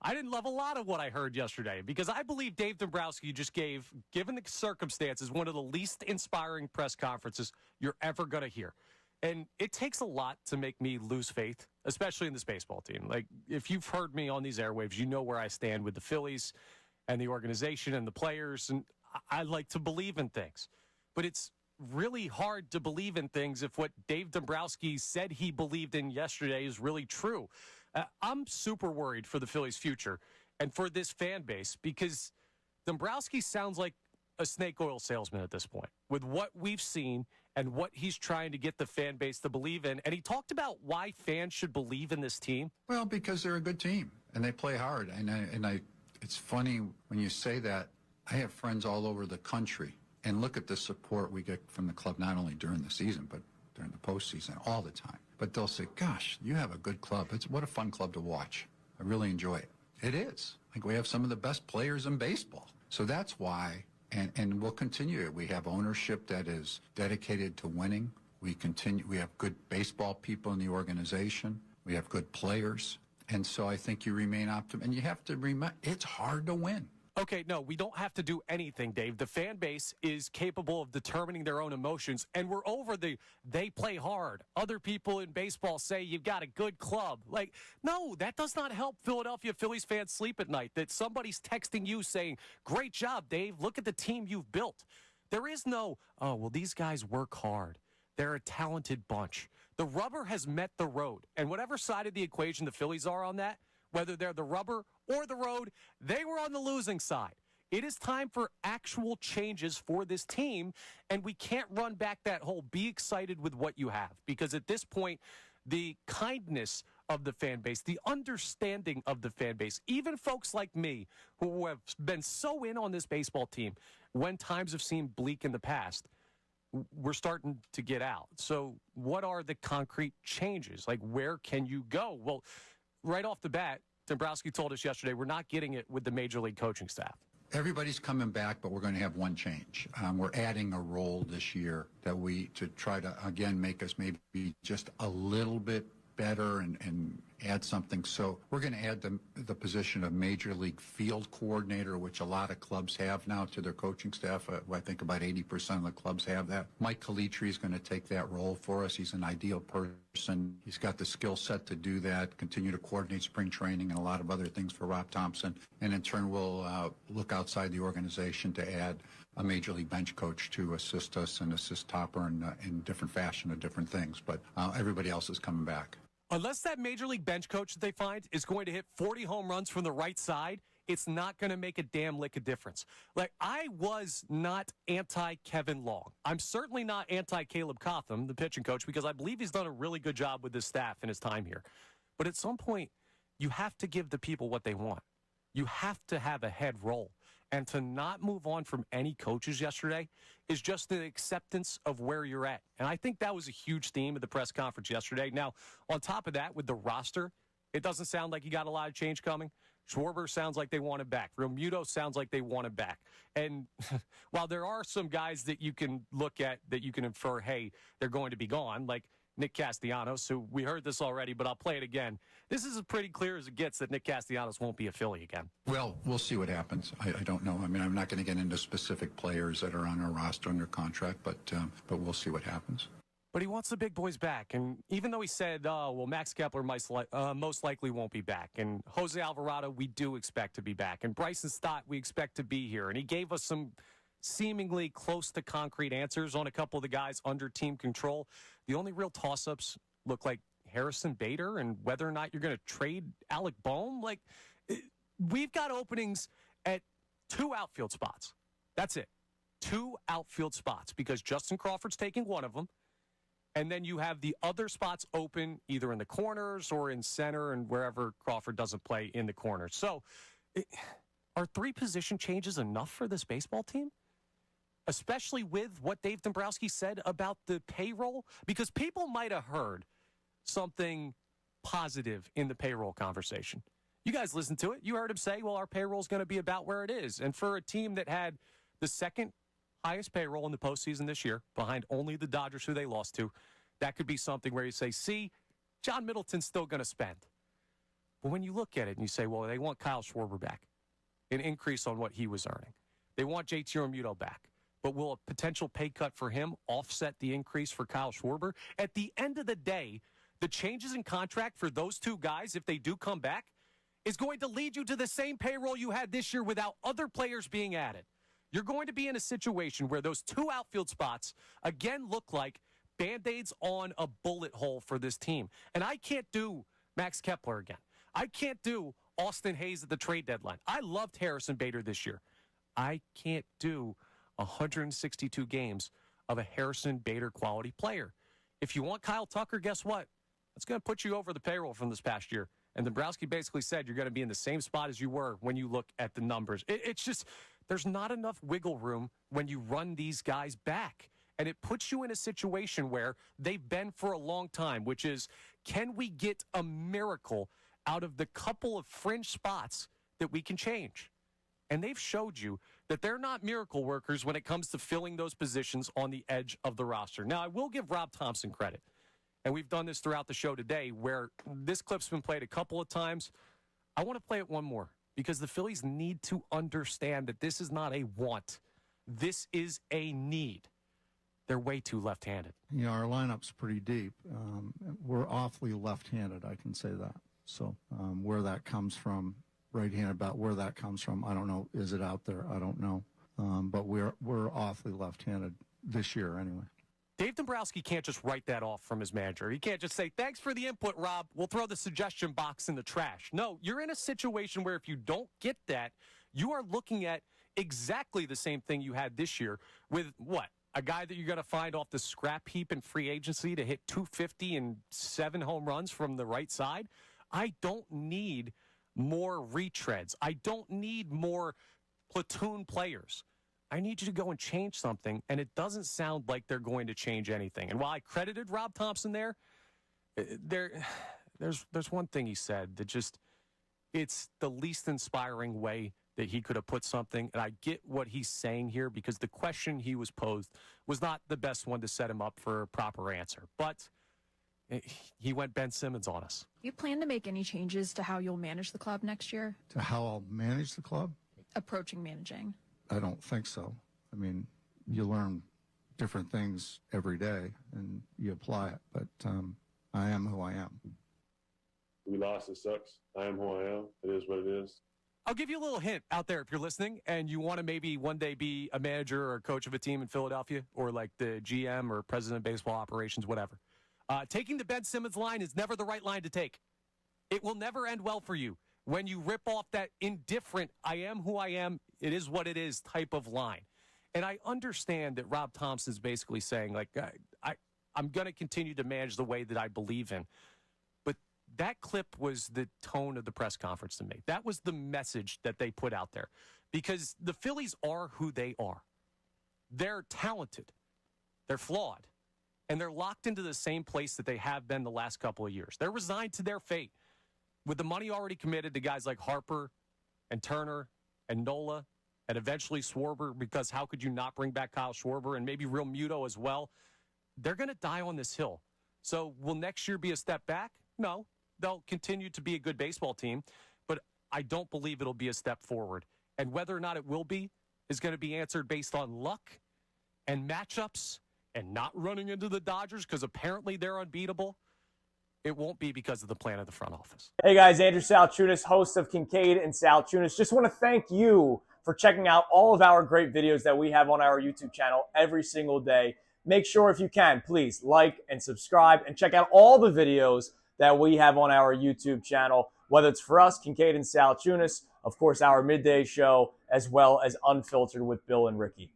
I didn't love a lot of what I heard yesterday because I believe Dave Dombrowski just gave, given the circumstances, one of the least inspiring press conferences you're ever going to hear. And it takes a lot to make me lose faith, especially in this baseball team. Like, if you've heard me on these airwaves, you know where I stand with the Phillies and the organization and the players. And I like to believe in things. But it's really hard to believe in things if what Dave Dombrowski said he believed in yesterday is really true. I'm super worried for the Phillies' future and for this fan base because Dombrowski sounds like a snake oil salesman at this point with what we've seen and what he's trying to get the fan base to believe in. And he talked about why fans should believe in this team. Well, because they're a good team and they play hard. And it's funny when you say that. I have friends all over the country, and look at the support we get from the club, not only during the season, but during the postseason, all the time. But they'll say, gosh, you have a good club. What a fun club to watch. I really enjoy it. It is. Like, we have some of the best players in baseball. So that's why. And we'll continue it. We have ownership that is dedicated to winning. We have good baseball people in the organization. We have good players. And so I think you remain optimistic. And you have to remember, it's hard to win. Okay, no, we don't have to do anything, Dave. The fan base is capable of determining their own emotions, and we're over they play hard. Other people in baseball say you've got a good club. Like, no, that does not help Philadelphia Phillies fans sleep at night, that somebody's texting you saying, great job, Dave, look at the team you've built. There is no, oh, well, these guys work hard. They're a talented bunch. The rubber has met the road, and whatever side of the equation the Phillies are on that, whether they're the rubber or the road, they were on the losing side. It is time for actual changes for this team, and we can't run back that whole be excited with what you have, because at this point, the kindness of the fan base, the understanding of the fan base, even folks like me who have been so in on this baseball team when times have seemed bleak in the past, we're starting to get out. So what are the concrete changes? Like, where can you go? Well, right off the bat, Dombrowski told us yesterday we're not getting it with the major league coaching staff. Everybody's coming back, but we're going to have one change. We're adding a role this year to try to, again, make us maybe just a little bit better and add something. So we're going to add the position of Major League Field Coordinator, which a lot of clubs have now to their coaching staff. I think about 80% of the clubs have that. Mike Calitri is going to take that role for us. He's an ideal person. He's got the skill set to do that, continue to coordinate spring training and a lot of other things for Rob Thompson. And in turn, we'll look outside the organization to add a Major League bench coach to assist us and assist Topper in different fashion of different things. But everybody else is coming back. Unless that Major League bench coach that they find is going to hit 40 home runs from the right side, it's not going to make a damn lick of difference. Like, I was not anti-Kevin Long. I'm certainly not anti-Caleb Cotham, the pitching coach, because I believe he's done a really good job with his staff in his time here. But at some point, you have to give the people what they want. You have to have a head roll. And to not move on from any coaches yesterday is just an acceptance of where you're at. And I think that was a huge theme of the press conference yesterday. Now, on top of that, with the roster, it doesn't sound like you got a lot of change coming. Schwarber sounds like they want him back. Realmuto sounds like they want him back. And while there are some guys that you can look at that you can infer, hey, they're going to be gone, like Nick Castellanos, who we heard this already, but I'll play it again. This is as pretty clear as it gets that Nick Castellanos won't be a Philly again. Well, we'll see what happens. I don't know. I mean, I'm not going to get into specific players that are on our roster under contract, but we'll see what happens. But he wants the big boys back. And even though he said, Max Kepler most likely won't be back. And Jose Alvarado, we do expect to be back. And Bryson Stott, we expect to be here. And he gave us some seemingly close to concrete answers on a couple of the guys under team control. The only real toss-ups look like Harrison Bader and whether or not you're going to trade Alec Bohm. Like, we've got openings at 2 outfield spots. That's it. 2 outfield spots because Justin Crawford's taking one of them. And then you have the other spots open either in the corners or in center and wherever Crawford doesn't play in the corners. So are 3 position changes enough for this baseball team? Especially with what Dave Dombrowski said about the payroll? Because people might have heard something positive in the payroll conversation. You guys listened to it. You heard him say, well, our payroll is going to be about where it is. And for a team that had the second highest payroll in the postseason this year, behind only the Dodgers, who they lost to, that could be something where you say, see, John Middleton's still going to spend. But when you look at it and you say, well, they want Kyle Schwarber back, an increase on what he was earning. They want JT Realmuto back. But will a potential pay cut for him offset the increase for Kyle Schwarber? At the end of the day, the changes in contract for those two guys, if they do come back, is going to lead you to the same payroll you had this year without other players being added. You're going to be in a situation where those two outfield spots, again, look like Band-Aids on a bullet hole for this team. And I can't do Max Kepler again. I can't do Austin Hayes at the trade deadline. I loved Harrison Bader this year. I can't do 162 games of a Harrison Bader quality player. If you want Kyle Tucker, guess what? That's going to put you over the payroll from this past year. And Dombrowski basically said you're going to be in the same spot as you were when you look at the numbers. It's just, there's not enough wiggle room when you run these guys back. And it puts you in a situation where they've been for a long time, which is, can we get a miracle out of the couple of fringe spots that we can change? And they've showed you that they're not miracle workers when it comes to filling those positions on the edge of the roster. Now, I will give Rob Thompson credit. And we've done this throughout the show today where this clip's been played a couple of times. I want to play it one more because the Phillies need to understand that this is not a want. This is a need. They're way too left-handed. You know, our lineup's pretty deep. We're awfully left-handed, I can say that. So where that comes from, right-handed, about where that comes from, I don't know. Is it out there? I don't know. But we're awfully left-handed this year anyway. Dave Dombrowski can't just write that off from his manager. He can't just say, thanks for the input, Rob. We'll throw the suggestion box in the trash. No, you're in a situation where if you don't get that, you are looking at exactly the same thing you had this year with what? A guy that you're going to find off the scrap heap in free agency to hit 250 and 7 home runs from the right side? I don't need more retreads. I don't need more platoon players. I need you to go and change something, and it doesn't sound like they're going to change anything. And while I credited Rob Thompson there's one thing he said that just, it's the least inspiring way that he could have put something. And I get what he's saying here because the question he was posed was not the best one to set him up for a proper answer. But he went Ben Simmons on us. You plan to make any changes to how you'll manage the club next year? To how I'll manage the club? Approaching managing. I don't think so. I mean, you learn different things every day and you apply it, but I am who I am. We lost, it sucks. I am who I am. It is what it is. I'll give you a little hint out there if you're listening and you want to maybe one day be a manager or coach of a team in Philadelphia or like the GM or president of baseball operations, whatever. Taking the Ben Simmons line is never the right line to take. It will never end well for you when you rip off that indifferent, I am who I am, it is what it is type of line. And I understand that Rob Thompson's basically saying, like, I'm going to continue to manage the way that I believe in. But that clip was the tone of the press conference to me. That was the message that they put out there. Because the Phillies are who they are. They're talented. They're flawed. And they're locked into the same place that they have been the last couple of years. They're resigned to their fate. With the money already committed to guys like Harper and Turner and Nola and eventually Schwarber, because how could you not bring back Kyle Schwarber and maybe Realmuto as well? They're going to die on this hill. So will next year be a step back? No. They'll continue to be a good baseball team, but I don't believe it'll be a step forward. And whether or not it will be is going to be answered based on luck and matchups and not running into the Dodgers because apparently they're unbeatable. It won't be because of the plan of the front office. Hey guys, Andrew Salciunas, host of Kincade and Salciunas. Just want to thank you for checking out all of our great videos that we have on our YouTube channel every single day. Make sure if you can, please like and subscribe and check out all the videos that we have on our YouTube channel, whether it's for us, Kincade and Salciunas, of course, our midday show, as well as Unfiltered with Bill and Ricky.